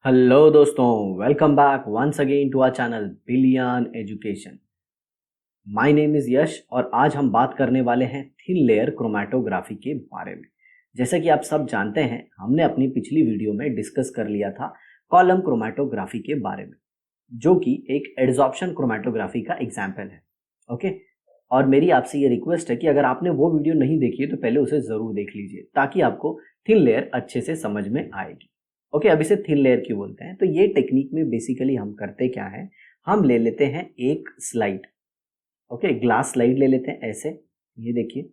Hello दोस्तों, welcome back once again to our channel billion education. My name is Yash और आज हम बात करने वाले हैं थिन लेयर क्रोमैटोग्राफी के बारे में। जैसा कि आप सब जानते हैं, हमने अपनी पिछली वीडियो में डिस्कस कर लिया था कॉलम क्रोमैटोग्राफी के बारे में, जो कि एक एडजॉर्प्शन क्रोमैटोग्राफी का एग्जाम्पल है। ओके, और मेरी आपसे ये रिक्वेस्ट है कि अगर आपने वो वीडियो नहीं देखी है तो पहले उसे ज़रूर देख लीजिए ताकि आपको थिन लेयर अच्छे से समझ में आएगी। ओके, अब इसे थिन लेयर क्यों बोलते हैं? तो ये टेक्निक में बेसिकली हम करते क्या है, हम ले लेते हैं एक स्लाइड। ओके, ग्लास स्लाइड ले लेते हैं ऐसे, ये देखिए,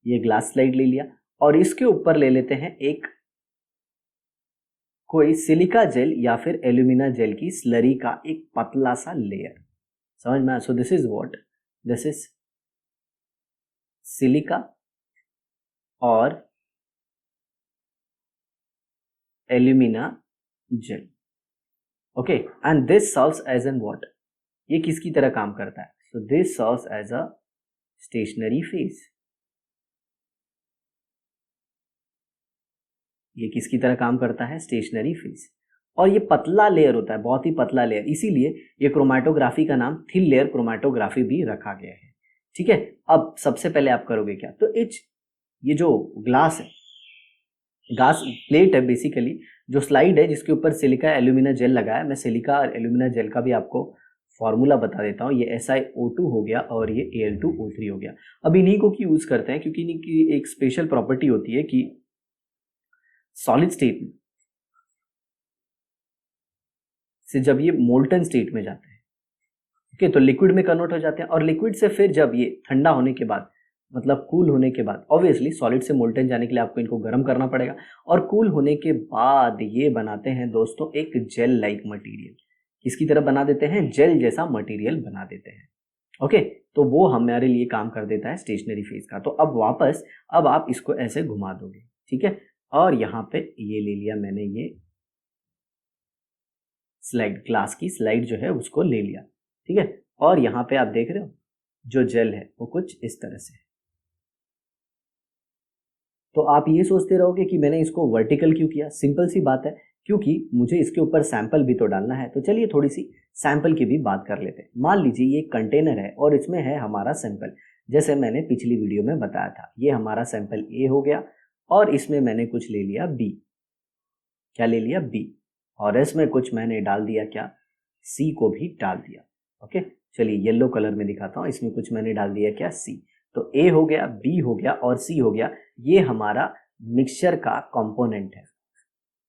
ये ग्लास स्लाइड ले लिया और इसके ऊपर ले लेते हैं एक कोई सिलिका जेल या फिर एल्यूमिना जेल की स्लरी का एक पतला सा लेयर। समझ में? So this is what, this is silica और alumina gel. Okay, and this serves as an what, ये किसकी तरह काम करता है? So this serves as a stationary phase. ये किसकी तरह काम करता है? Stationary phase. और ये पतला लेयर होता है, बहुत ही पतला लेयर, इसीलिए ये क्रोमैटोग्राफी का नाम थिन लेयर क्रोमैटोग्राफी भी रखा गया है। ठीक है, अब सबसे पहले आप करोगे क्या? तो ये जो ग्लास है, ग्लास प्लेट है बेसिकली, जो स्लाइड है जिसके ऊपर सिलिका एल्यूमिना जेल लगा है। मैं सिलिका और एल्यूमिना जेल का भी आपको फॉर्मूला बता देता हूँ। ये SiO2 हो गया और ये Al2O3 हो गया। अब इन्हीं को की यूज करते हैं क्योंकि इन्हीं की एक स्पेशल प्रॉपर्टी होती है कि सॉलिड स्टेट से जब ये मोल्टन स्टेट में जाते हैं, ओके, तो लिक्विड में कन्वर्ट हो जाते हैं और लिक्विड से फिर जब ये ठंडा होने के बाद, मतलब कूल होने के बाद, ऑब्वियसली सॉलिड से मोल्टन जाने के लिए आपको इनको गर्म करना पड़ेगा और कूल होने के बाद ये बनाते हैं दोस्तों एक जेल लाइक मटेरियल। किसकी तरह बना देते हैं? जेल जैसा मटेरियल बना देते हैं। ओके, तो वो हमारे लिए काम कर देता है स्टेशनरी फेज का। तो अब आप इसको ऐसे घुमा दोगे, ठीक है, और यहाँ पे ये ले लिया मैंने, ये स्लाइड, ग्लास की स्लाइड जो है उसको ले लिया, ठीक है, और यहाँ पे आप देख रहे हो जो जेल है वो कुछ इस तरह से है। तो आप ये सोचते रहोगे कि मैंने इसको वर्टिकल क्यों किया? सिंपल सी बात है, क्योंकि मुझे इसके ऊपर सैंपल भी तो डालना है। तो चलिए थोड़ी सी सैंपल की भी बात कर लेते हैं। मान लीजिए ये कंटेनर है और इसमें है हमारा सैंपल, जैसे मैंने पिछली वीडियो में बताया था। ये हमारा सैंपल ए हो गया और इसमें मैंने कुछ ले लिया बी। क्या ले लिया? बी। और इसमें कुछ मैंने डाल दिया, क्या? सी को भी डाल दिया। ओके, चलिए येलो कलर में दिखाता हूँ। इसमें कुछ मैंने डाल दिया, क्या? सी। तो ए हो गया, बी हो गया और सी हो गया। ये हमारा मिक्सचर का कंपोनेंट है।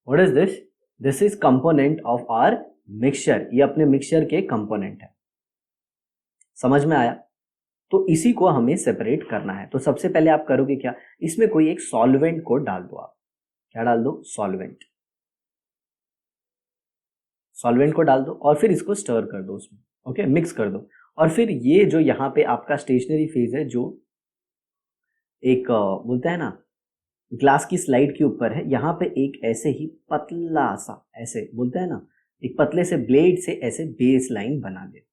What is this? This is component of our mixture. ये अपने मिक्सचर के कंपोनेंट है। समझ में आया? तो इसी को हमें सेपरेट करना है। तो सबसे पहले आप करोगे क्या? इसमें कोई एक सॉल्वेंट को डाल दो। आप क्या डाल दो? सॉल्वेंट। सॉल्वेंट को डाल दो और फिर इसको स्टर कर दो उसमें। ओके, मिक्स कर दो। और फिर ये जो यहाँ पे आपका स्टेशनरी फेज है, जो एक बोलते हैं ना ग्लास की स्लाइड के ऊपर है, यहाँ पे एक ऐसे ही पतला सा, ऐसे बोलते हैं ना, एक पतले से ब्लेड से ऐसे बेस लाइन बना दे,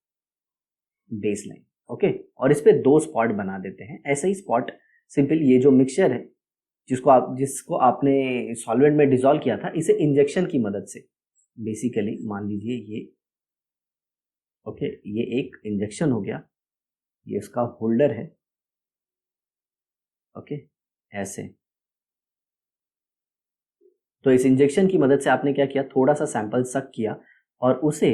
बेस लाइन। ओके, और इस पे दो स्पॉट बना देते हैं। ऐसे ही स्पॉट सिंपल, ये जो मिक्सचर है जिसको आपने सॉल्वेंट में डिसॉल्व किया था, इसे इंजेक्शन की मदद से बेसिकली, मान लीजिए ये, ओके, ये एक इंजेक्शन हो गया, ये इसका होल्डर है। ओके, ऐसे। तो इस इंजेक्शन की मदद से आपने क्या किया? थोड़ा सा सैंपल सक किया और उसे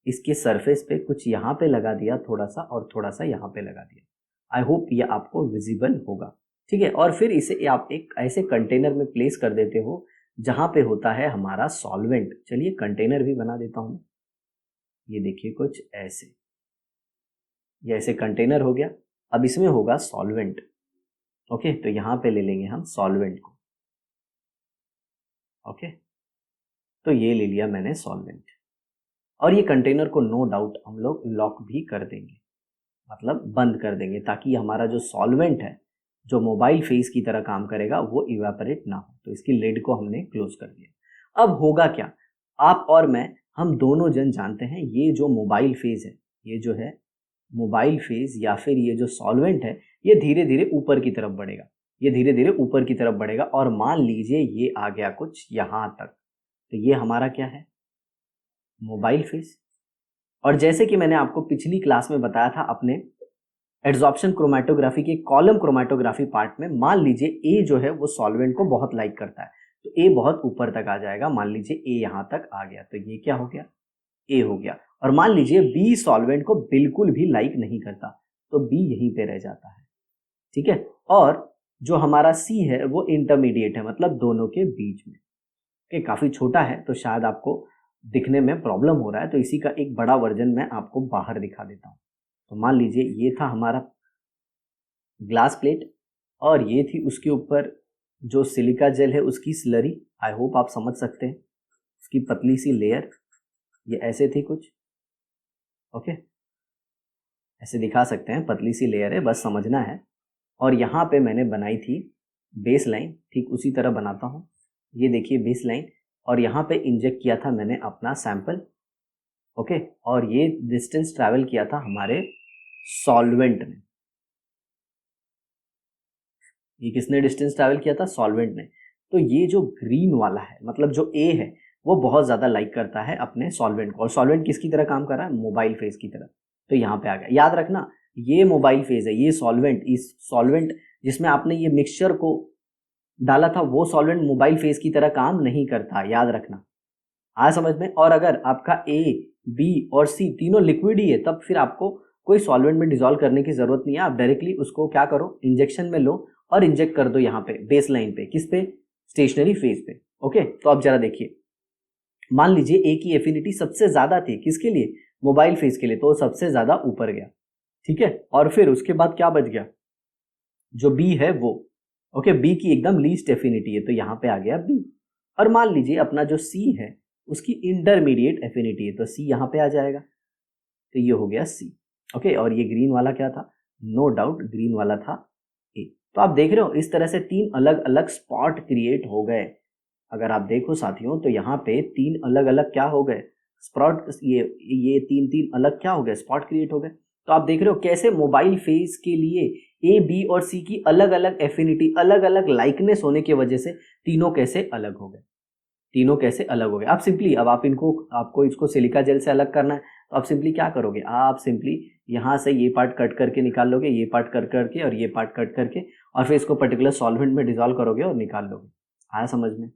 इसके सरफेस पे कुछ यहाँ पे लगा दिया थोड़ा सा और थोड़ा सा यहाँ पे लगा दिया। आई होप ये आपको विजिबल होगा, ठीक है। और फिर इसे आप एक ऐसे कंटेनर में प्लेस कर देते हो जहाँ पे होता है हमारा सॉल्वेंट। चलिए कंटेनर भी बना देता हूँ। ये देखिए कुछ ऐसे, ये ऐसे कंटेनर हो गया। अब इसमें होगा सॉल्वेंट। ओके, तो यहाँ पे ले लेंगे हम सॉल्वेंट को। ओके, तो ये ले लिया मैंने सॉल्वेंट और ये कंटेनर को नो डाउट हम लोग लॉक भी कर देंगे, मतलब बंद कर देंगे, ताकि हमारा जो सॉल्वेंट है, जो मोबाइल फेस की तरह काम करेगा, वो इवेपोरेट ना हो। तो इसकी लिड को हमने क्लोज कर दिया। अब होगा क्या? आप और मैं, हम दोनों जन जानते हैं ये जो मोबाइल फेज है, ये जो है मोबाइल फेज या फिर ये जो सॉल्वेंट है, ये धीरे धीरे ऊपर की तरफ बढ़ेगा। ये धीरे धीरे ऊपर की तरफ बढ़ेगा और मान लीजिए ये आ गया कुछ यहाँ तक। तो ये हमारा क्या है, मोबाइल फेज। और जैसे कि मैंने आपको पिछली क्लास में बताया था अपने एड्सॉर्प्शन क्रोमैटोग्राफी के कॉलम क्रोमैटोग्राफी पार्ट में, मान लीजिए ए जो है वो सॉल्वेंट को बहुत लाइक करता है, तो ए बहुत ऊपर तक आ जाएगा। मान लीजिए ए यहाँ तक आ गया, तो ये क्या हो गया, ए हो गया। और मान लीजिए बी सॉल्वेंट को बिल्कुल भी लाइक नहीं करता, तो बी यहीं पे रह जाता है, ठीक है। और जो हमारा सी है वो इंटरमीडिएट है, मतलब दोनों के बीच में, कि काफी छोटा है तो शायद आपको दिखने में प्रॉब्लम हो रहा है, तो इसी का एक बड़ा वर्जन मैं आपको बाहर दिखा देता हूँ। तो मान लीजिए ये था हमारा ग्लास प्लेट, और ये थी उसके ऊपर जो सिलिका जेल है उसकी स्लरी। आई होप आप समझ सकते हैं, उसकी पतली सी लेयर ये ऐसे थी कुछ, ओके, ऐसे दिखा सकते हैं, पतली सी लेयर है, बस समझना है। और यहाँ पे मैंने बनाई थी बेस लाइन, ठीक उसी तरह बनाता हूँ, ये देखिए बेस लाइन, और यहाँ पे इंजेक्ट किया था मैंने अपना सैंपल, ओके। और ये डिस्टेंस ट्रैवल किया था हमारे सॉल्वेंट ने। ये किसने डिस्टेंस ट्रैवल किया था, सॉल्वेंट ने। तो ये जो ग्रीन वाला है, मतलब जो ए है, वो बहुत ज्यादा लाइक करता है अपने सॉल्वेंट को, और सॉल्वेंट किसकी तरह काम कर रहा है, मोबाइल फेज की तरह। तो यहाँ पे आ गया, याद रखना ये मोबाइल फेज है, ये सॉल्वेंट, इस सॉल्वेंट जिसमें आपने ये मिक्सचर को डाला था वो सॉल्वेंट मोबाइल फेज की तरह काम नहीं करता, याद रखना, आया समझ में। और अगर आपका ए बी और सी तीनों लिक्विड ही है, तब फिर आपको कोई सॉल्वेंट में डिसॉल्व करने की जरूरत नहीं है, आप डायरेक्टली उसको क्या करो, इंजेक्शन में लो और इंजेक्ट कर दो यहाँ पे बेस लाइन पे, किस पे, स्टेशनरी फेज पे, ओके। तो अब जरा देखिए, मान लीजिए ए की एफिनिटी सबसे ज्यादा थी, किसके लिए, मोबाइल फेज के लिए, तो सबसे ज्यादा ऊपर गया, ठीक है। और फिर उसके बाद क्या बच गया, जो बी है वो, ओके, बी की एकदम लीस्ट एफिनिटी है, तो यहाँ पे आ गया बी। और मान लीजिए अपना जो सी है उसकी इंटरमीडिएट एफिनिटी है, तो सी यहाँ पे आ जाएगा, तो ये हो गया सी, ओके। और ये ग्रीन वाला क्या था, नो डाउट ग्रीन वाला था ए। तो आप देख रहे हो इस तरह से तीन अलग अलग स्पॉट क्रिएट हो गए। अगर आप देखो साथियों, तो यहाँ पे तीन अलग अलग क्या हो गए, स्पॉट, ये तीन तीन अलग क्या हो गए, स्पॉट क्रिएट हो गए। तो आप देख रहे हो कैसे मोबाइल फेज के लिए ए बी और सी की अलग अलग एफिनिटी, अलग अलग लाइकनेस होने की वजह से तीनों कैसे अलग हो गए, तीनों कैसे अलग हो गए। आप सिंपली, अब आपको इसको सिलिका जेल से अलग करना है, तो आप सिंपली क्या करोगे, आप सिंपली यहाँ से ये पार्ट कट करके निकाल लोगे, ये पार्ट कट करके और ये पार्ट कट करके, और फिर इसको पर्टिकुलर सॉल्वेंट में डिसॉल्व करोगे और निकाल लोगे। आया समझ में,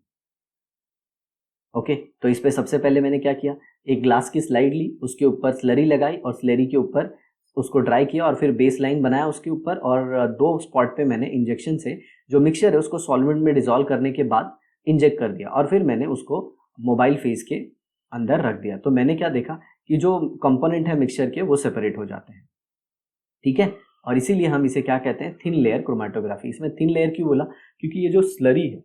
ओके। तो इस पे सबसे पहले मैंने क्या किया, एक ग्लास की स्लाइड ली, उसके ऊपर स्लरी लगाई और स्लरी के ऊपर उसको ड्राई किया, और फिर बेस लाइन बनाया उसके ऊपर, और दो स्पॉट पे मैंने इंजेक्शन से जो मिक्सचर है उसको सॉल्वेंट में डिसॉल्व करने के बाद इंजेक्ट कर दिया, और फिर मैंने उसको मोबाइल फेज के अंदर रख दिया। तो मैंने क्या देखा कि जो कंपोनेंट है मिक्सचर के वो सेपरेट हो जाते हैं, ठीक है। और इसीलिए हम इसे क्या कहते हैं, थिन लेयर क्रोमैटोग्राफी। इसमें थिन लेयर क्यों बोला, क्योंकि ये जो स्लरी है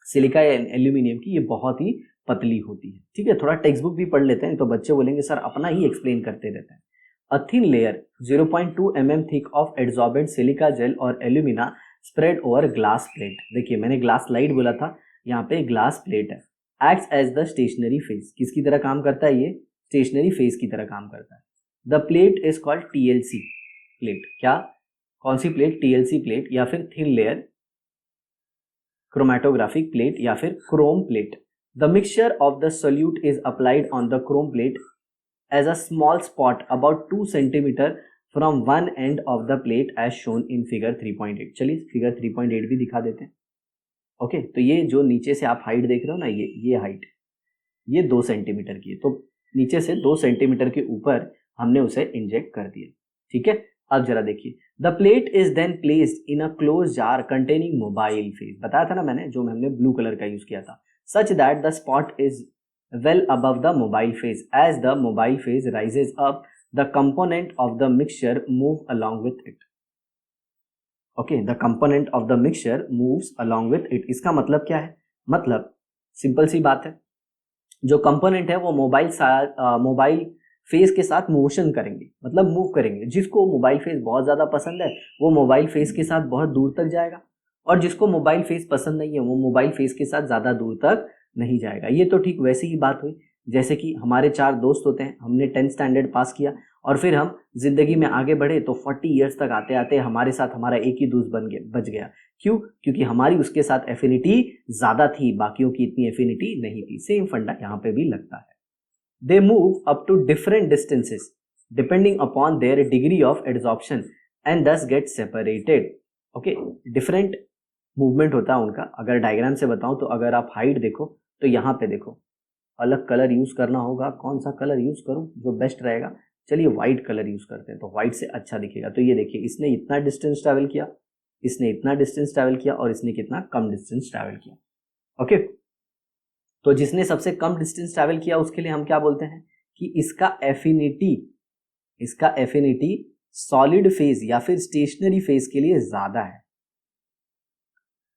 सिलिका या एल्यूमिनियम की, ये बहुत ही पतली होती है, ठीक है। थोड़ा टेक्स्ट बुक भी पढ़ लेते हैं, तो बच्चे बोलेंगे सर अपना ही एक्सप्लेन करते रहते हैं। A thin layer 0.2 mm thick of adsorbent silica gel और alumina spread over glass plate. देखिए मैंने ग्लास स्लाइड बोला था, यहाँ पे ग्लास प्लेट है। Acts as the stationary phase, किसकी तरह काम करता है, ये स्टेशनरी फेज की तरह काम करता है। The plate is called TLC plate. क्या, कौन सी प्लेट, TLC प्लेट, या फिर थिन लेयर क्रोमैटोग्राफिक प्लेट, या फिर Chrome plate. The mixture of the solute is applied on the Chrome plate as a small spot about 2 cm from one end of the plate as shown in figure 3.8। चलिए figure 3.8 भी दिखा देते हैं, okay. तो ये जो नीचे से आप हाइट देख रहे हो ना, ये हाइट, ये 2 सेंटीमीटर की है, तो नीचे से 2 सेंटीमीटर के ऊपर हमने उसे इंजेक्ट कर दिया, ठीक है। अब जरा देखिए, the plate is then placed in a close jar containing mobile phase. बताया था ना मैंने, जो हमने ब्लू कलर का यूज किया था, such that the spot is well above the mobile phase. As the mobile phase rises up, the component of the mixture move along with it. Okay, the component of the mixture moves along with it. इसका मतलब क्या है, मतलब simple सी बात है, जो component है वो मोबाइल फेज के साथ मोशन करेंगे, मतलब मूव करेंगे। जिसको मोबाइल फेज बहुत ज्यादा पसंद है वो मोबाइल फेज के साथ बहुत दूर तक जाएगा, और जिसको मोबाइल फेज पसंद नहीं है वो मोबाइल फेज के साथ ज्यादा दूर तक नहीं जाएगा। ये तो ठीक वैसी ही बात हुई जैसे कि हमारे 4 दोस्त होते हैं, हमने 10th स्टैंडर्ड पास किया और फिर हम जिंदगी में आगे बढ़े तो 40 ईयर्स तक आते आते हमारे साथ हमारा एक ही दोस्त बच गया। क्यों? क्योंकि हमारी उसके साथ एफिनिटी ज्यादा थी, बाकियों की इतनी एफिनिटी नहीं थी। सेम फंडा यहाँ पे भी लगता है। They move up to different distances depending upon their degree of adsorption and thus get separated. Okay, different movement होता है उनका। अगर डायग्राम से बताऊं तो अगर आप हाइट देखो तो यहाँ पे देखो अलग कलर यूज करना होगा। कौन सा कलर यूज करूं जो बेस्ट रहेगा? चलिए व्हाइट कलर यूज करते हैं, तो व्हाइट से अच्छा दिखेगा। तो ये देखिए, इसने इतना डिस्टेंस ट्रैवल किया, इसने इतना डिस्टेंस ट्रैवल किया और इसने कितना कम डिस्टेंस ट्रैवल किया। ओके, तो जिसने सबसे कम डिस्टेंस ट्रैवल किया उसके लिए हम क्या बोलते हैं कि इसका एफिनिटी सॉलिड फेज या फिर स्टेशनरी फेज के लिए ज्यादा है।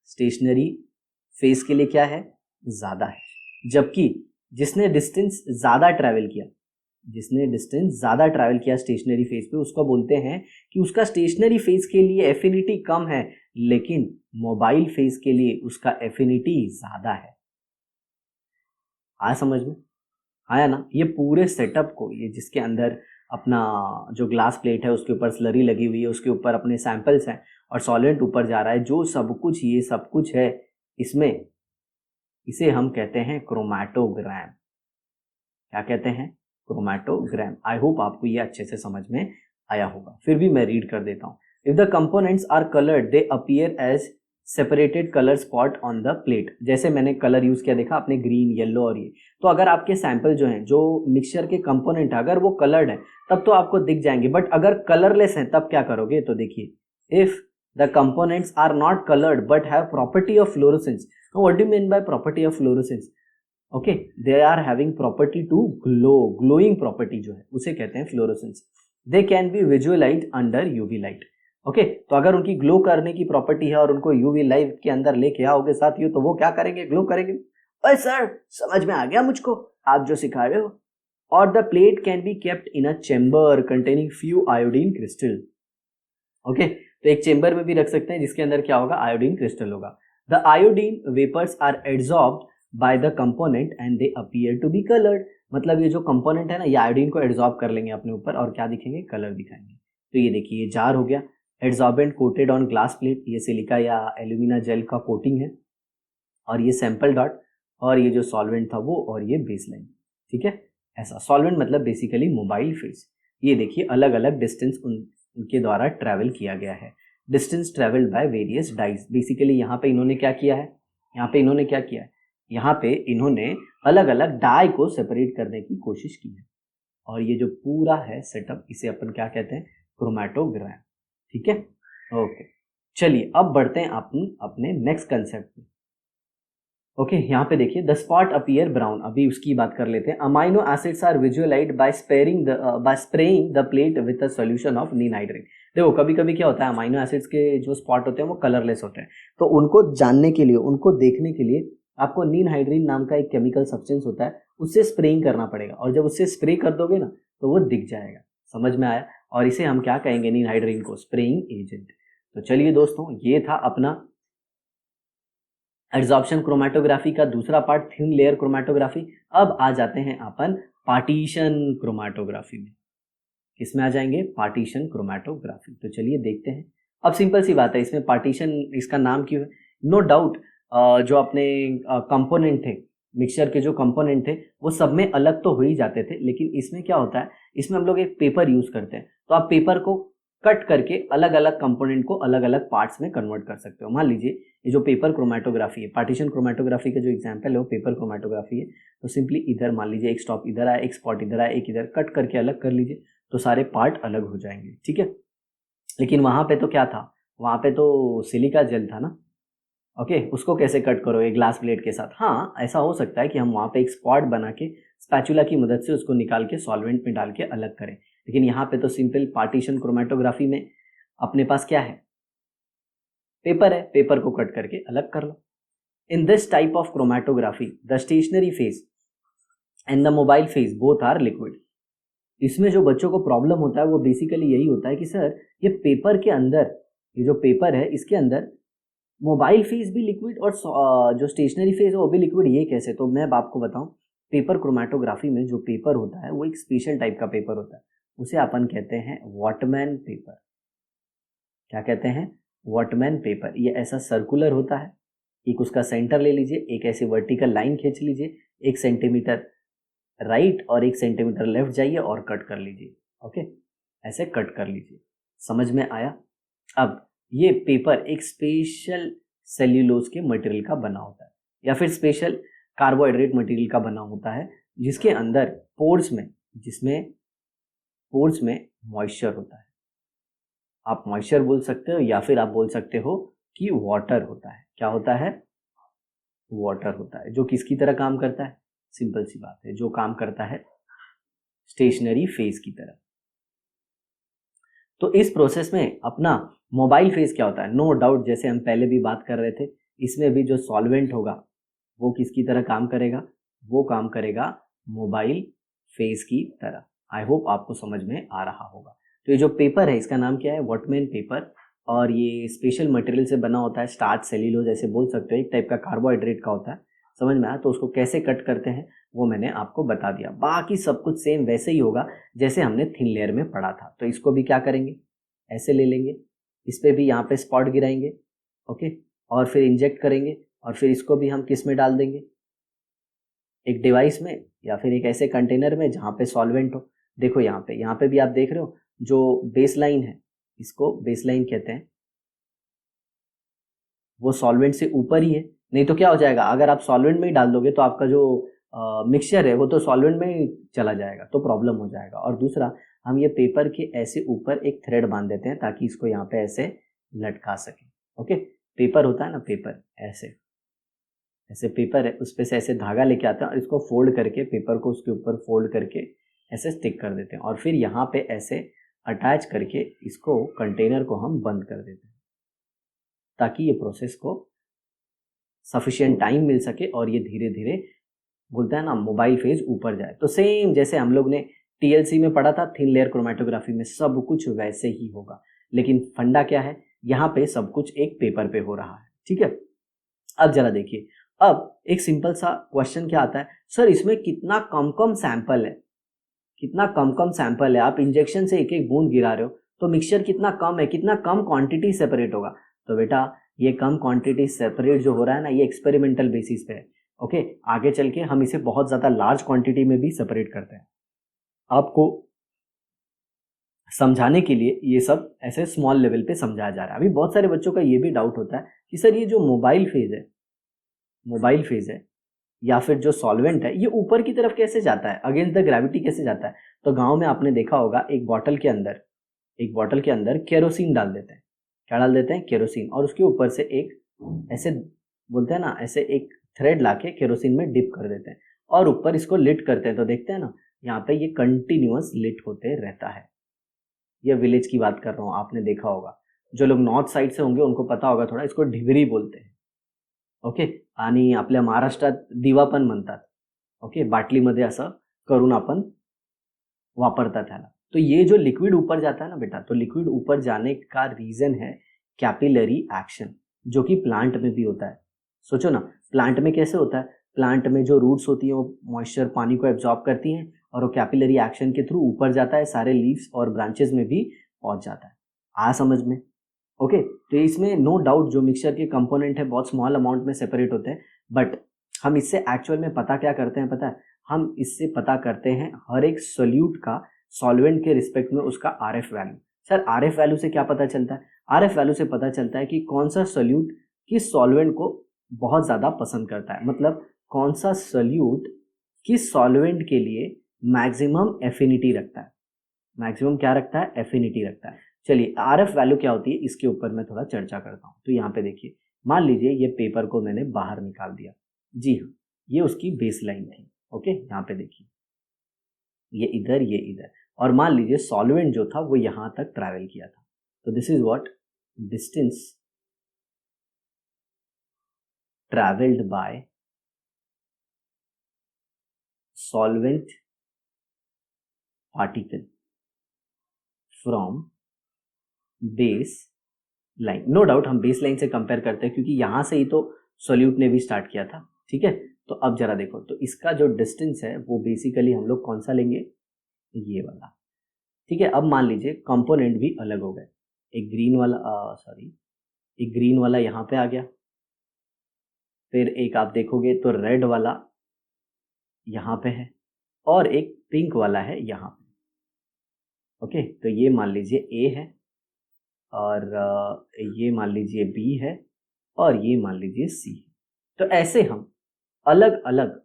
स्टेशनरी फेज के लिए क्या है? ज्यादा है। जबकि जिसने डिस्टेंस ज्यादा ट्रैवल किया स्टेशनरी फेज पे, उसको बोलते हैं कि उसका स्टेशनरी फेज के लिए एफिनिटी कम है, लेकिन मोबाइल फेज के लिए उसका एफिनिटी ज्यादा है। आया समझ में? आया ना? ये पूरे सेटअप को, ये जिसके अंदर अपना जो ग्लास प्लेट है उसके ऊपर स्लरी लगी हुई है, उसके ऊपर अपने सैंपल्स हैं और सॉल्वेंट ऊपर जा रहा है, जो सब कुछ ये सब कुछ है इसमें, इसे हम कहते हैं क्रोमैटोग्राम। क्या कहते हैं? क्रोमैटोग्राम। आई होप आपको ये अच्छे से समझ में आया होगा। फिर भी मैं रीड कर देता हूँ। If the components are coloured they appear as separated colour spot on the plate. जैसे मैंने कलर यूज किया, देखा आपने, ग्रीन, येलो और ये। तो अगर आपके सैंपल जो हैं, जो मिक्सचर के कंपोनेंट है, अगर वो कलर्ड है तब तो आपको दिख जाएंगे, बट अगर कलरलेस है तब क्या करोगे? तो देखिए, if the components are not coloured but have property of fluorescence. What do you mean by property of fluorescence? Okay, they are having property to glow, glowing property जो है उसे कहते हैं fluorescence. They can be visualised under UV light. Okay, तो अगर उनकी glow करने की प्रॉपर्टी है और उनको यूवी लाइट के अंदर लेके आओगे साथियों, तो वो क्या करेंगे? ग्लो करेंगे। ओए सर, समझ में आ गया मुझको आप जो सिखा रहे हो। और the plate can be kept in a chamber containing few iodine crystal. Okay, तो एक चेम्बर में भी रख सकते हैं जिसके अंदर क्या होगा? आयोडीन क्रिस्टल होगा। The iodine vapours are absorbed by the component and they appear to be coloured. मतलब ये जो कंपोनेंट है ना, ये आयोडीन को एब्सॉर्ब कर लेंगे अपने ऊपर और क्या दिखेंगे? कलर दिखाएंगे। तो ये देखिए, ये जार हो गया, adsorbent coated on glass plate, ये सिलिका या एल्यूमिना जेल का कोटिंग है, और ये सैंपल डॉट, और ये जो सॉल्वेंट था वो, और ये बेसलाइन। ठीक है, ऐसा सॉल्वेंट मतलब बेसिकली मोबाइल फेज। ये देखिए अलग अलग डिस्टेंस उनके द्वारा ट्रैवल किया गया है। Distance travelled by various dyes. Basically यहाँ पे इन्होंने क्या किया है? यहाँ पे इन्होंने अलग अलग डाई को सेपरेट करने की कोशिश की है, और ये जो पूरा है सेटअप, इसे अपन क्या कहते हैं? क्रोमैटोग्राम। ठीक है, ओके। चलिए अब बढ़ते हैं अपने नेक्स्ट कंसेप्ट पे। ओके, यहाँ पे देखिए, द स्पॉट अपीयर ब्राउन। अभी उसकी बात कर लेते हैं। Amino acids are visualised by spraying the plate with a solution of ninhydrin. देखो कभी कभी क्या होता है, अमाइनो एसिड्स के जो स्पॉट होते हैं वो कलरलेस होते हैं, तो उनको जानने के लिए, उनको देखने के लिए आपको नीन हाइड्रीन नाम का एक केमिकल सब्सटेंस होता है, उससे स्प्रेइंग करना पड़ेगा, और जब उससे स्प्रे कर दोगे ना तो वो दिख जाएगा। समझ में आया? और इसे हम क्या कहेंगे? नीन हाइड्रीन को स्प्रेइंग एजेंट। तो चलिए दोस्तों, ये था अपना एड्सॉर्प्शन क्रोमैटोग्राफी का दूसरा पार्ट, थिन लेयर क्रोमैटोग्राफी। अब आ जाते हैं अपन पार्टीशन क्रोमैटोग्राफी में। किसमें आ जाएंगे? Partition chromatography. तो चलिए देखते हैं। अब सिंपल सी बात है, इसमें पार्टीशन इसका नाम क्यों है? नो डाउट जो अपने कंपोनेंट थे, मिक्सचर के जो कंपोनेंट थे वो सब में अलग तो हो ही जाते थे, लेकिन इसमें क्या होता है, इसमें हम लोग एक पेपर यूज करते हैं। तो आप पेपर को कट करके अलग अलग कंपोनेंट को अलग अलग पार्ट्स में कन्वर्ट कर सकते हो। मान लीजिए ये जो पेपर क्रोमैटोग्राफी है, पार्टीशन क्रोमैटोग्राफी का जो एग्जांपल है वो पेपर क्रोमैटोग्राफी है। तो सिंपली इधर मान लीजिए एक स्टॉप इधर आया, एक स्पॉट इधर आया, एक इधर, कट करके अलग कर लीजिए, तो सारे पार्ट अलग हो जाएंगे। ठीक है, लेकिन वहां पे तो क्या था? वहां पे तो सिलिका जेल था ना। ओके, उसको कैसे कट करोगे ग्लास प्लेट के साथ? हाँ, ऐसा हो सकता है कि हम वहां पे एक स्पॉट बना के स्पैचुला की मदद से उसको निकाल के सॉल्वेंट में डाल के अलग करें, लेकिन यहाँ पे तो सिंपल पार्टीशन क्रोमैटोग्राफी में अपने पास क्या है? पेपर है, पेपर को कट करके अलग कर लो। In this type of chromatography the stationary phase and the mobile phase both are liquid. इसमें जो बच्चों को प्रॉब्लम होता है वो बेसिकली यही होता है कि सर ये पेपर के अंदर, ये जो पेपर है इसके अंदर मोबाइल फेज भी लिक्विड और जो स्टेशनरी फेज है वो भी लिक्विड, ये कैसे? तो मैं आपको बताऊं, पेपर क्रोमैटोग्राफी में जो पेपर होता है वो एक स्पेशल टाइप का पेपर होता है, उसे अपन कहते हैं वॉटमैन पेपर। क्या कहते हैं? वॉटमैन पेपर। ये ऐसा सर्कुलर होता है, एक उसका सेंटर ले लीजिए, एक ऐसी वर्टिकल लाइन खींच लीजिए, 1 सेंटीमीटर राइट और 1 सेंटीमीटर लेफ्ट जाइए और कट कर लीजिए। ओके, ऐसे कट कर लीजिए। समझ में आया? अब ये पेपर एक स्पेशल सेल्यूलोज के मटेरियल का बना होता है या फिर स्पेशल कार्बोहाइड्रेट मटेरियल का बना होता है, जिसके अंदर पोर्स में मॉइस्चर होता है। आप मॉइस्चर बोल सकते हो या फिर आप बोल सकते हो कि वाटर होता है। क्या होता है? वाटर होता है, जो किसकी तरह काम करता है? सिंपल सी बात है, जो काम करता है स्टेशनरी फेज की तरह। तो इस प्रोसेस में अपना मोबाइल फेज क्या होता है? नो डाउट, जैसे हम पहले भी बात कर रहे थे, इसमें भी जो सॉल्वेंट होगा वो किसकी तरह काम करेगा? वो काम करेगा मोबाइल फेज की तरह। आई होप आपको समझ में आ रहा होगा। तो ये जो पेपर है इसका नाम क्या है? वॉटमैन पेपर। और ये स्पेशल मटेरियल से बना होता है, स्टार्च सेल्यूलोज ऐसे बोल सकते हो, एक टाइप का कार्बोहाइड्रेट का होता है। समझ में आया? तो उसको कैसे कट करते हैं वो मैंने आपको बता दिया। बाकी सब कुछ सेम वैसे ही होगा जैसे हमने थिन लेयर में पढ़ा था। तो इसको भी क्या करेंगे? ऐसे ले लेंगे, इस पर भी यहाँ पे स्पॉट गिराएंगे, ओके, और फिर इंजेक्ट करेंगे, और फिर इसको भी हम किस में डाल देंगे? एक डिवाइस में या फिर एक ऐसे कंटेनर में जहाँ पे सॉल्वेंट हो। देखो यहाँ पे भी आप देख रहे हो जो बेस लाइन है, इसको बेस लाइन कहते हैं, वो सॉल्वेंट से ऊपर ही है। नहीं तो क्या हो जाएगा, अगर आप सॉल्वेंट में ही डाल दोगे तो आपका जो मिक्सचर है वो तो सॉल्वेंट में ही चला जाएगा, तो प्रॉब्लम हो जाएगा। और दूसरा, हम ये पेपर के ऐसे ऊपर एक थ्रेड बांध देते हैं ताकि इसको यहाँ पे ऐसे लटका सके। ओके, पेपर होता है ना, पेपर ऐसे ऐसे पेपर है, उस पे से ऐसे धागा लेके आते हैं और इसको फोल्ड करके, पेपर को उसके ऊपर फोल्ड करके ऐसे स्टिक कर देते हैं, और फिर यहाँ पे ऐसे अटैच करके इसको कंटेनर को हम बंद कर देते हैं ताकि ये प्रोसेस को सफिशिएंट टाइम मिल सके और ये धीरे धीरे, बोलते हैं ना, मोबाइल फेज ऊपर जाए। तो सेम जैसे हम लोग ने टीएलसी में पढ़ा था, थिन लेयर क्रोमेटोग्राफी में सब कुछ वैसे ही होगा। लेकिन फंडा क्या है, यहाँ पे सब कुछ एक पेपर पे हो रहा है। ठीक है, अब जरा देखिए, अब एक सिंपल सा क्वेश्चन क्या आता है, सर इसमें कितना कम कम सैंपल है, कितना कम कम सैंपल है, आप इंजेक्शन से एक एक बूंद गिरा रहे हो तो मिक्सचर कितना कम है, कितना कम क्वांटिटी सेपरेट होगा। तो बेटा ये कम क्वांटिटी सेपरेट जो हो रहा है ना, ये एक्सपेरिमेंटल बेसिस पे है। ओके, आगे चल के हम इसे बहुत ज्यादा लार्ज क्वांटिटी में भी सेपरेट करते हैं। आपको समझाने के लिए ये सब ऐसे स्मॉल लेवल पे समझाया जा रहा है। अभी बहुत सारे बच्चों का ये भी डाउट होता है कि सर ये जो मोबाइल फेज है या फिर जो सॉल्वेंट है, ये ऊपर की तरफ कैसे जाता है, अगेंस्ट द ग्रेविटी कैसे जाता है? तो गांव में आपने देखा होगा, एक बॉटल के अंदर केरोसिन डाल देते हैं। क्या डाल देते हैं? केरोसिन। और उसके ऊपर से एक ऐसे, बोलते हैं ना, ऐसे एक थ्रेड लाके केरोसिन में डिप कर देते हैं और ऊपर इसको लिट करते हैं। तो देखते हैं ना, यहाँ पे ये कंटिन्यूअस लिट होते रहता है। ये विलेज की बात कर रहा हूँ, आपने देखा होगा। जो लोग नॉर्थ साइड से होंगे उनको पता होगा थोड़ा, इसको ढिबरी बोलते हैं। ओके, आणि आपल्या महाराष्ट्रात दिवा पण म्हणतात. ओके, बाटलीमध्ये असं करून आपण वापरतात त्याला। तो ये जो लिक्विड ऊपर जाता है ना बेटा, तो लिक्विड ऊपर जाने का रीजन है कैपिलरी एक्शन, जो कि प्लांट में भी होता है। सोचो ना, प्लांट में कैसे होता है? प्लांट में जो रूट्स होती हैं वो मॉइस्चर, पानी को एब्जॉर्ब करती हैं और वो कैपिलरी एक्शन के थ्रू ऊपर जाता है, सारे लीव्स और ब्रांचेस में भी पहुंच जाता है। आ समझ में? ओके, तो इसमें नो डाउट जो मिक्सचर के कंपोनेंट है बहुत स्मॉल अमाउंट में सेपरेट होते हैं, बट हम इससे एक्चुअल में पता क्या करते हैं पता है? हम इससे पता करते हैं हर एक सोल्यूट का सॉल्वेंट के रिस्पेक्ट में उसका RF value. Sir RF value से क्या पता चलता है? आरएफ वैल्यू से पता चलता है कि कौन सा सोल्यूट किस सॉल्वेंट को बहुत ज़्यादा पसंद करता है, मतलब कौन सा सोल्यूट किस सॉल्वेंट के लिए मैक्सिमम एफिनिटी रखता है। मैक्सिमम क्या रखता है? एफिनिटी रखता है। चलिए, आरएफ वैल्यू क्या होती है इसके ऊपर मैं थोड़ा चर्चा करता हूँ। तो यहाँ पे देखिए, मान लीजिए ये पेपर को मैंने बाहर निकाल दिया। जी हाँ, ये उसकी बेस लाइन थी। ओके, यहाँ पे देखिए, ये इधर, और मान लीजिए सॉल्वेंट जो था वो यहाँ तक ट्रैवल किया था। तो this is what distance travelled by solvent particle from base line. No doubt हम बेस लाइन से कंपेयर करते हैं क्योंकि यहां से ही तो सोल्यूट ने भी स्टार्ट किया था। ठीक है, तो अब जरा देखो, तो इसका जो डिस्टेंस है वो बेसिकली हम लोग कौन सा लेंगे? ये वाला। ठीक है, अब मान लीजिए कंपोनेंट भी अलग हो गए, एक ग्रीन वाला एक ग्रीन वाला यहाँ पे आ गया, फिर एक आप देखोगे तो रेड वाला यहाँ पे है, और एक पिंक वाला है यहाँ पे। ओके, तो ये मान लीजिए ए है, और ये मान लीजिए बी है, और ये मान लीजिए सी है। तो ऐसे हम अलग अलग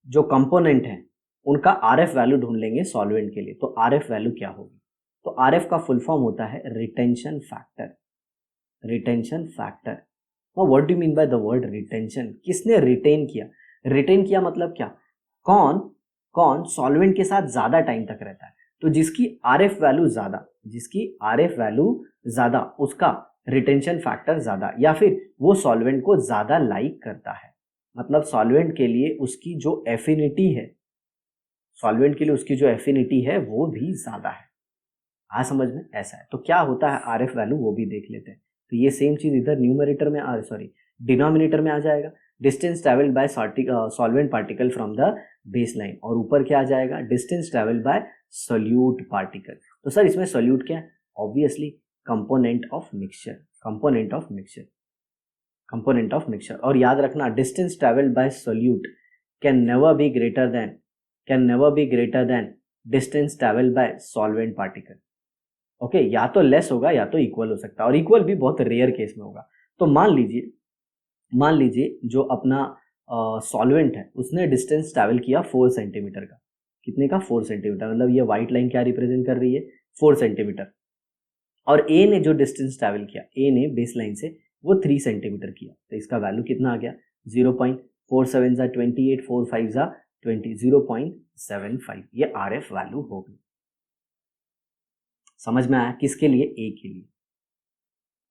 जो कंपोनेंट हैं उनका आरएफ वैल्यू ढूंढ लेंगे सॉल्वेंट के लिए। तो आरएफ वैल्यू क्या होगी? तो आरएफ का फुल फॉर्म होता है retention factor. Retention factor, what do you mean by the word retention? किसने रिटेन किया? रिटेन किया मतलब क्या? कौन कौन सॉल्वेंट के साथ ज्यादा टाइम तक रहता है। तो जिसकी आरएफ वैल्यू ज्यादा उसका रिटेंशन फैक्टर ज्यादा, या फिर वो सॉल्वेंट को ज्यादा लाइक करता है। मतलब सॉल्वेंट के लिए उसकी जो एफिनिटी है वो भी ज्यादा है। समझ में? ऐसा है। तो क्या होता है आरएफ वैल्यू वो भी देख लेते हैं। तो ये सेम चीज इधर न्यूमरेटर में डिनोमिनेटर में आ जाएगा, distance travelled by solvent particle from the base line, और ऊपर क्या आ जाएगा? Distance travelled by solute particle. तो सर इसमें सोल्यूट क्या है? Obviously component of mixture. और याद रखना, distance travelled by solute can never be greater than distance travelled by solvent particle. Okay, या तो लेस होगा या तो इक्वल हो सकता है, और इक्वल भी बहुत रेयर केस में होगा। तो मान लीजिए जो अपना सॉल्वेंट है उसने डिस्टेंस ट्रैवल किया 4 सेंटीमीटर का। कितने का? 4 सेंटीमीटर। मतलब ये व्हाइट लाइन क्या रिप्रेजेंट कर रही है? 4 सेंटीमीटर। और ए ने जो डिस्टेंस ट्रैवल किया, ए ने बेस लाइन से वो 3 सेंटीमीटर किया। तो इसका वैल्यू कितना आ गया? 0.47 28, 4 5 20, 0.75। ये आरएफ वैल्यू हो गई। समझ में आया? किसके लिए? ए के लिए।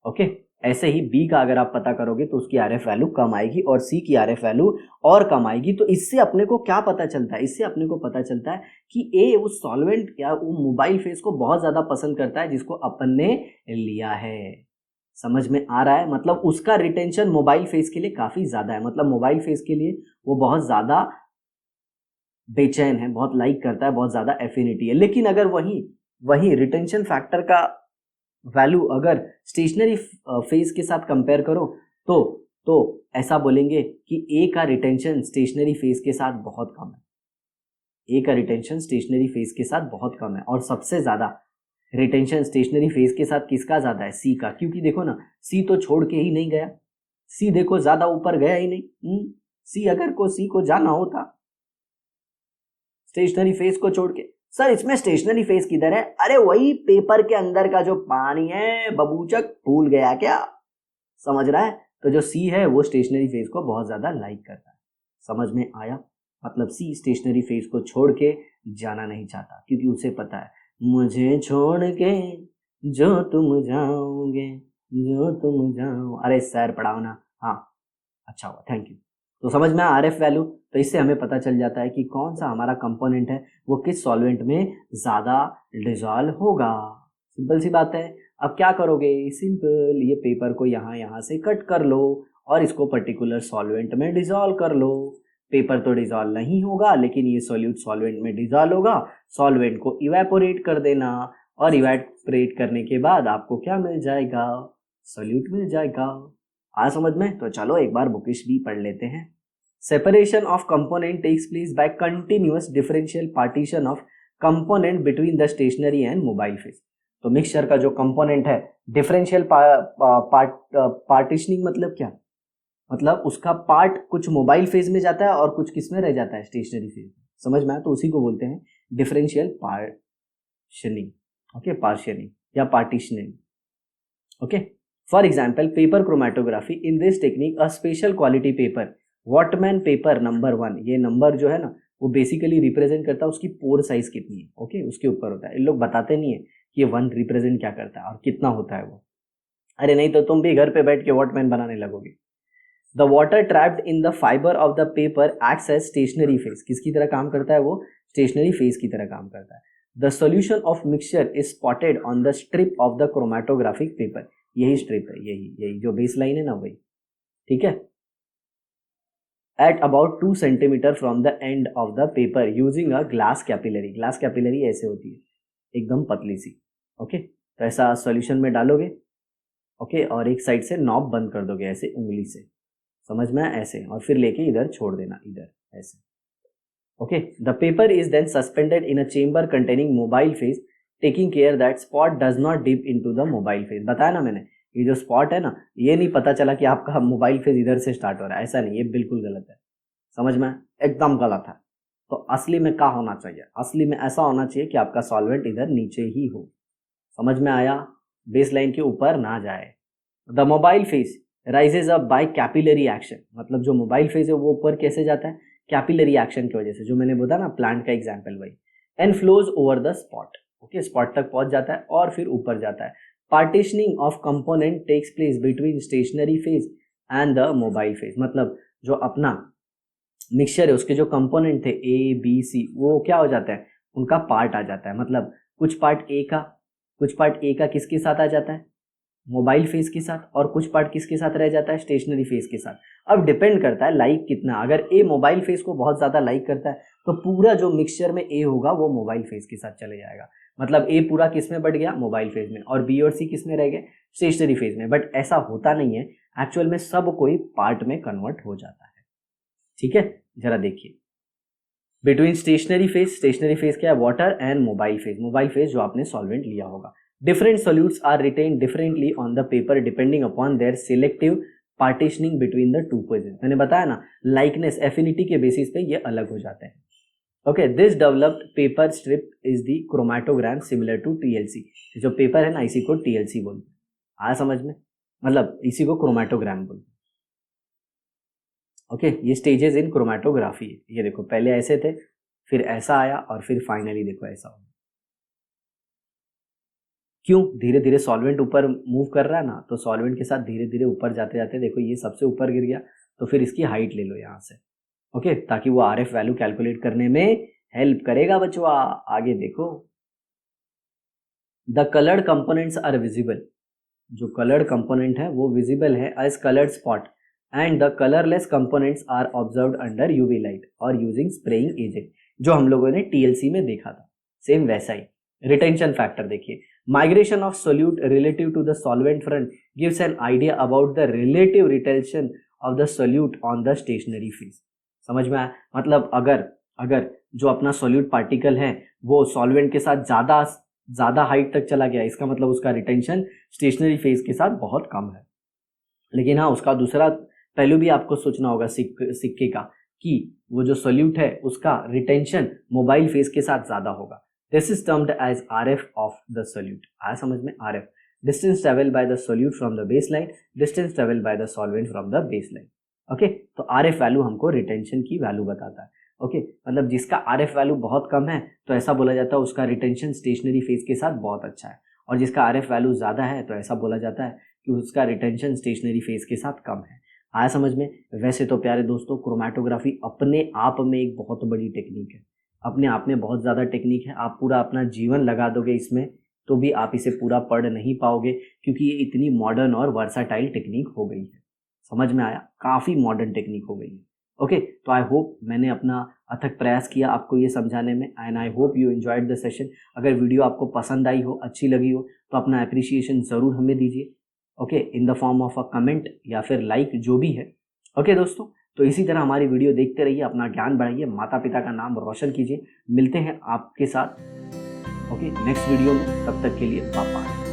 ओके, ऐसे ही बी का अगर आप पता करोगे तो उसकी आरएफ वैल्यू कम आएगी, और सी की आरएफ वैल्यू और कम आएगी। तो इससे अपने को क्या पता चलता है? इससे अपने को पता चलता है कि ए उस सॉल्वेंट या वो मोबाइल फेज को बहुत ज्यादा पसंद करता है जिसको अपन ने लिया है। समझ में आ रहा है? मतलब उसका रिटेंशन मोबाइल फेज के लिए काफी ज्यादा है। मतलब मोबाइल फेज के लिए वो बहुत ज्यादा बेचैन है, बहुत लाइक करता है, बहुत ज्यादा एफिनिटी है। लेकिन अगर वही रिटेंशन फैक्टर का वैल्यू अगर स्टेशनरी फेज के साथ कंपेयर करो तो ऐसा बोलेंगे कि ए का रिटेंशन स्टेशनरी फेज के साथ बहुत कम है। और सबसे ज्यादा रिटेंशन स्टेशनरी फेज के साथ किसका ज्यादा है? सी का। क्योंकि देखो ना, सी तो छोड़ के ही नहीं गया, सी देखो ज्यादा ऊपर गया ही नहीं। सी को जाना होता स्टेशनरी फेज को छोड़ के। सर इसमें स्टेशनरी फेज किधर है? अरे वही पेपर के अंदर का जो पानी है, बबूचक भूल गया क्या? समझ रहा है? तो जो सी है वो स्टेशनरी फेज को बहुत ज्यादा लाइक करता है। समझ में आया? मतलब सी स्टेशनरी फेज को छोड़ के जाना नहीं चाहता, क्योंकि उसे पता है मुझे छोड़ के जो तुम जाओ। अरे सर पढ़ाओ ना। हाँ, अच्छा हुआ, थैंक यू। तो समझ में आरएफ वैल्यू। तो इससे हमें पता चल जाता है कि कौन सा हमारा कंपोनेंट है वो किस सॉल्वेंट में ज्यादा डिजॉल्व होगा। सिंपल सी बात है। अब क्या करोगे? सिंपल, ये पेपर को यहाँ से कट कर लो और इसको पर्टिकुलर सॉल्वेंट में डिजॉल्व कर लो। पेपर तो डिजॉल्व नहीं होगा, लेकिन ये सॉल्यूट सॉल्वेंट में डिजॉल्व होगा। सॉल्वेंट को इवेपोरेट कर देना, और इवेपोरेट करने के बाद आपको क्या मिल जाएगा? सॉल्यूट मिल जाएगा। समझ में? तो चलो एक बार बुकिश भी पढ़ लेते हैं। Separation of component takes place by continuous differential partition of component between the stationary and mobile phase. तो मिक्सचर का जो कंपोनेंट है, डिफरेंशियल पार्टीशनिंग मतलब क्या? मतलब उसका पार्ट कुछ मोबाइल फेज में जाता है और कुछ किस में रह जाता है? स्टेशनरी फेज में। समझ में आया? तो उसी को बोलते हैं डिफरेंशियल पार्टीशनिंग। ओके, पार्टीशनिंग या partitioning. Okay, for example paper chromatography. In this technique a special quality paper, Whatman paper number 1, ये नंबर जो है ना वो बेसिकली रिप्रेजेंट करता है उसकी पोर साइज कितनी है। ओके, उसके ऊपर होता है। इन लोग बताते नहीं है कि ये 1 रिप्रेजेंट क्या करता है और कितना होता है वो। अरे नहीं तो तुम भी घर पे बैठ के वॉटमैन बनाने लगोगे। The water trapped in the fibre of the paper acts as stationary phase. किसकी तरह काम करता है वो? स्टेशनरी फेज की तरह काम करता है। The solution of mixture is spotted on the strip of the chromatographic paper. यही स्ट्रिप है, यही जो बेस लाइन है ना, वही। ठीक है, at about 2 centimetre from the end of the paper using a glass capillary. Glass capillary ऐसे होती है, एकदम पतली सी। ओके, तो ऐसा सॉल्यूशन में डालोगे। ओके, और एक साइड से नॉब बंद कर दोगे ऐसे उंगली से, समझ में ऐसे, और फिर लेके इधर छोड़ देना, इधर ऐसे। Okay, the paper is then suspended in a chamber containing mobile phase, taking care that spot does not dip into the mobile phase. बताया ना मैंने, ये जो स्पॉट है ना, ये नहीं पता चला कि आपका मोबाइल फेस इधर से स्टार्ट हो रहा है, ऐसा नहीं, ये बिल्कुल गलत है, समझ में, एकदम गलत है। तो असली में क्या होना चाहिए, असली में ऐसा होना चाहिए कि आपका सॉल्वेंट इधर नीचे ही हो, समझ में आया, बेस लाइन के ऊपर ना जाए। The mobile face rises up by capillary action, मतलब जो मोबाइल फेस है वो ऊपर कैसे जाता है, कैपिलरी एक्शन की वजह से, जो मैंने बोला ना प्लांट का एग्जाम्पल वही, and flows over the spot. Okay, spot तक पहुंच जाता है और फिर ऊपर जाता है। Partitioning of component takes place between stationary phase and the mobile phase, मतलब जो अपना मिक्सचर है उसके जो कंपोनेंट थे ए बी सी, वो क्या हो जाता है, उनका पार्ट आ जाता है। मतलब कुछ पार्ट ए का किसके साथ आ जाता है, मोबाइल फेज के साथ, और कुछ पार्ट किसके साथ रह जाता है, स्टेशनरी फेज के साथ। अब डिपेंड करता है लाइक कितना, अगर ए मोबाइल फेज को बहुत ज़्यादा लाइक करता है तो पूरा जो मिक्सचर में ए होगा वो मोबाइल फेज के साथ चले जाएगा, मतलब ए पूरा किस में बढ़ गया, मोबाइल फेज में, और बी और सी किस में रह गए, स्टेशनरी फेज में। बट ऐसा होता नहीं है, एक्चुअल में सब कोई पार्ट में कन्वर्ट हो जाता है। ठीक है, जरा देखिए, बिटवीन स्टेशनरी फेज क्या है, वाटर, एंड मोबाइल फेज जो आपने सॉल्वेंट लिया होगा। Different solutes are retained differently on the paper depending upon their selective partitioning between the two positions। मैंने बताया ना, likeness, affinity के बेसिस पे ये अलग हो जाते हैं। Okay, this developed paper strip is the chromatogram similar to TLC। जो पेपर है ना, इसी को TLC बोलते हैं, आया समझ में, मतलब इसी को क्रोमैटोग्राम बोलते हैं। ओके, ये स्टेजेस इन क्रोमैटोग्राफी है। ये देखो, पहले ऐसे थे, फिर ऐसा आया, और फिर फाइनली देखो ऐसा हो। क्यों, धीरे धीरे सॉल्वेंट ऊपर मूव कर रहा है ना, तो सॉल्वेंट के साथ धीरे धीरे ऊपर जाते जाते देखो ये सबसे ऊपर गिर गया, तो फिर इसकी हाइट ले लो यहाँ से। ओके, ताकि वो आरएफ वैल्यू कैलकुलेट करने में हेल्प करेगा बच्चों। आगे देखो, the coloured components are visible, जो कलर्ड कंपोनेंट है वो विजिबल है as coloured spot, and the colourless components are observed under UV light और यूजिंग स्प्रेइंग एजेंट, जो हम लोगों ने टीएलसी में देखा था, सेम वैसा ही। रिटेंशन फैक्टर देखिए, migration of solute relative to the solvent front gives an idea about the relative retention of the solute on the stationary phase. समझ में आया, मतलब अगर जो अपना सोल्यूट पार्टिकल है वो सॉल्वेंट के साथ ज्यादा हाइट तक चला गया, इसका मतलब उसका रिटेंशन स्टेशनरी फेज के साथ बहुत कम है। लेकिन हाँ, उसका दूसरा पहलू भी आपको सोचना होगा सिक्के का, कि वो जो सोल्यूट है उसका रिटेंशन मोबाइल फेज के साथ ज्यादा होगा। This is termed as RF of the solute। आया समझ में, RF, distance traveled by the solute from the baseline, distance traveled by the solvent from the baseline। Okay, तो RF वैल्यू हमको retention की वैल्यू बताता है। ओके, मतलब जिसका RF वैल्यू बहुत कम है तो ऐसा बोला जाता है उसका रिटेंशन स्टेशनरी फेज के साथ बहुत अच्छा है, और जिसका RF वैल्यू ज़्यादा है तो ऐसा बोला जाता है कि उसका रिटेंशन स्टेशनरी फेज के साथ कम है। आया समझ में। वैसे तो प्यारे दोस्तों, क्रोमैटोग्राफी अपने आप में एक बहुत बड़ी टेक्निक है, अपने आप में बहुत ज़्यादा टेक्निक है। आप पूरा अपना जीवन लगा दोगे इसमें तो भी आप इसे पूरा पढ़ नहीं पाओगे, क्योंकि ये इतनी मॉडर्न और वर्साटाइल टेक्निक हो गई है। समझ में आया, काफ़ी मॉडर्न टेक्निक हो गई है। ओके, तो आई होप मैंने अपना अथक प्रयास किया आपको ये समझाने में, and I hope you enjoyed the session. अगर वीडियो आपको पसंद आई हो, अच्छी लगी हो, तो अपना अप्रिसिएशन ज़रूर हमें दीजिए। Okay, in the form of a comment या फिर लाइक, जो भी है। ओके दोस्तों, तो इसी तरह हमारी वीडियो देखते रहिए, अपना ज्ञान बढ़ाइए, माता पिता का नाम रोशन कीजिए। मिलते हैं आपके साथ ओके नेक्स्ट वीडियो में, तब तक के लिए बाय।